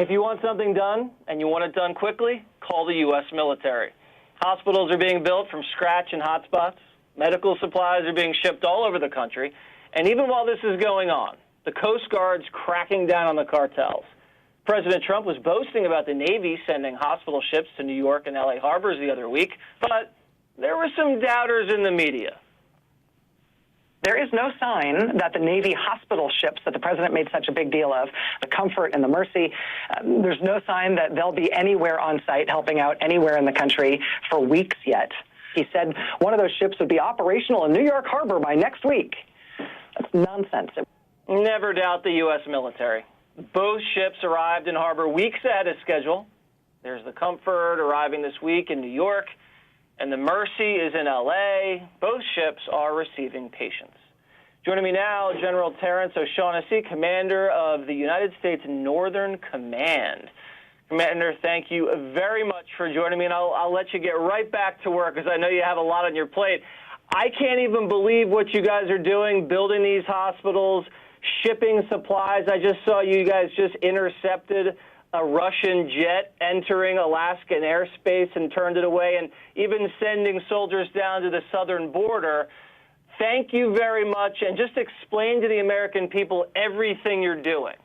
If you want something done and you want it done quickly, call the U.S. military. Hospitals are being built from scratch in hotspots. Medical supplies are being shipped all over the country. And even while this is going on, the Coast Guard's cracking down on the cartels. President Trump was boasting about the Navy sending hospital ships to New York and L.A. harbors the other week, but there were some doubters in the media. There is no sign that the Navy hospital ships that the president made such a big deal of, the Comfort and the Mercy, there's no sign that they'll be anywhere on site helping out anywhere in the country for weeks yet. He said one of those ships would be operational in New York Harbor by next week. That's nonsense. Never doubt the U.S. military. Both ships arrived in harbor weeks ahead of schedule. There's the Comfort arriving this week in New York, and the Mercy is in L.A. Both ships are receiving patients. Joining me now, General Terrence O'Shaughnessy, commander of the United States Northern Command. Commander, thank you very much for joining me, and I'll let you get right back to work because I know you have a lot on your plate. I can't even believe what you guys are doing, building these hospitals, shipping supplies. I just saw you guys just intercepted a Russian jet entering Alaskan airspace and turned it away, and even sending soldiers down to the southern border. Thank you very much, and just explain to the American people everything you're doing.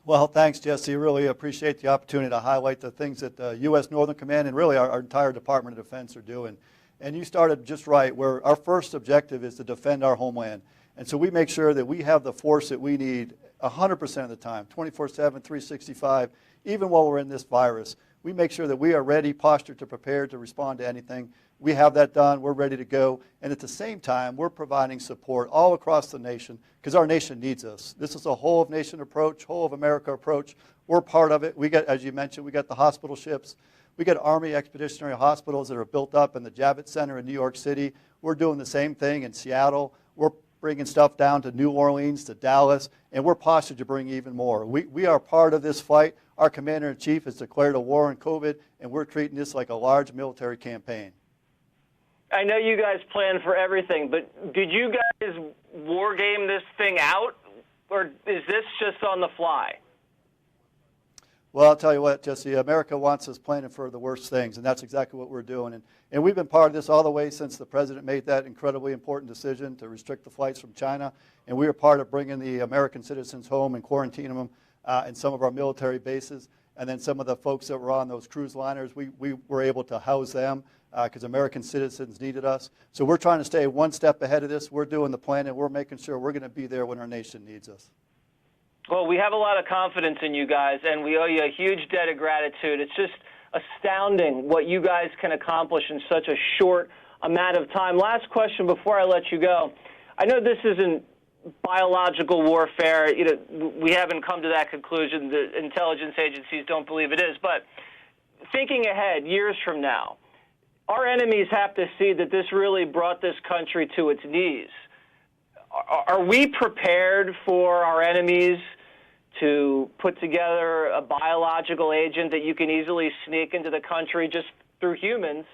Well, thanks, Jesse. Really appreciate the opportunity to highlight the things that the U.S. Northern Command and really our entire Department of Defense are doing. And you started just right, where our first objective is to defend our homeland. And so we make sure that we have the force that we need 100% of the time, 24/7, 365, even while we're in this virus. We make sure that we are ready, postured to prepare to respond to anything. We have that done. We're ready to go. And at the same time, we're providing support all across the nation because our nation needs us. This is a whole-of-nation approach, whole-of-America approach. We're part of it. We got, as you mentioned, we got the hospital ships. We got Army Expeditionary Hospitals that are built up in the Javits Center in New York City. We're doing the same thing in Seattle. We're bringing stuff down to New Orleans, to Dallas, and we're postured to bring even more. We are part of this fight. Our Commander-in-Chief has declared a war on COVID, and we're treating this like a large military campaign. I know you guys plan for everything, but did you guys war game this thing out, or is this just on the fly? Well, I'll tell you what, Jesse, America wants us planning for the worst things, and that's exactly what we're doing. And we've been part of this all the way since the president made that incredibly important decision to restrict the flights from China. And we are part of bringing the American citizens home and quarantining them in some of our military bases. And then some of the folks that were on those cruise liners, we were able to house them because American citizens needed us. So we're trying to stay one step ahead of this. We're doing the plan, and we're making sure we're going to be there when our nation needs us. Well, we have a lot of confidence in you guys, and we owe you a huge debt of gratitude. It's just astounding what you guys can accomplish in such a short amount of time. Last question before I let you go. I know this isn't biological warfare. You know, we haven't come to that conclusion. The intelligence agencies don't believe it is. But thinking ahead, years from now, our enemies have to see that this really brought this country to its knees. Are we prepared for our enemies to put together a biological agent that you can easily sneak into the country just through humans?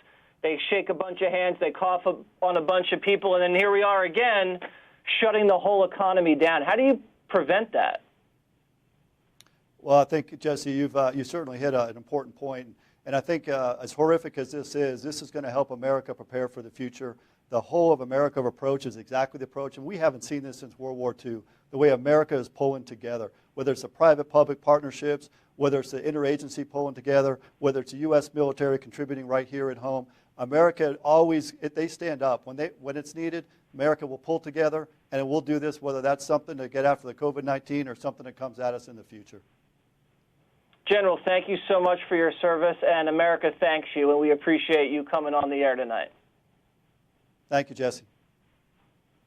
They shake a bunch of hands, they cough on a bunch of people, and then here we are again, shutting the whole economy down. How do you prevent that? Well, I think, Jesse, you certainly hit an important point. And I think as horrific as this is going to help America prepare for the future. The whole of America approach is exactly the approach, and we haven't seen this since World War II, the way America is pulling together, whether it's the private-public partnerships, whether it's the interagency pulling together, whether it's the U.S. military contributing right here at home. America always, they stand up. When it's needed, America will pull together, and it will do this, whether that's something to get after the COVID-19 or something that comes at us in the future. General, thank you so much for your service, and America thanks you, and we appreciate you coming on the air tonight. Thank you, Jesse.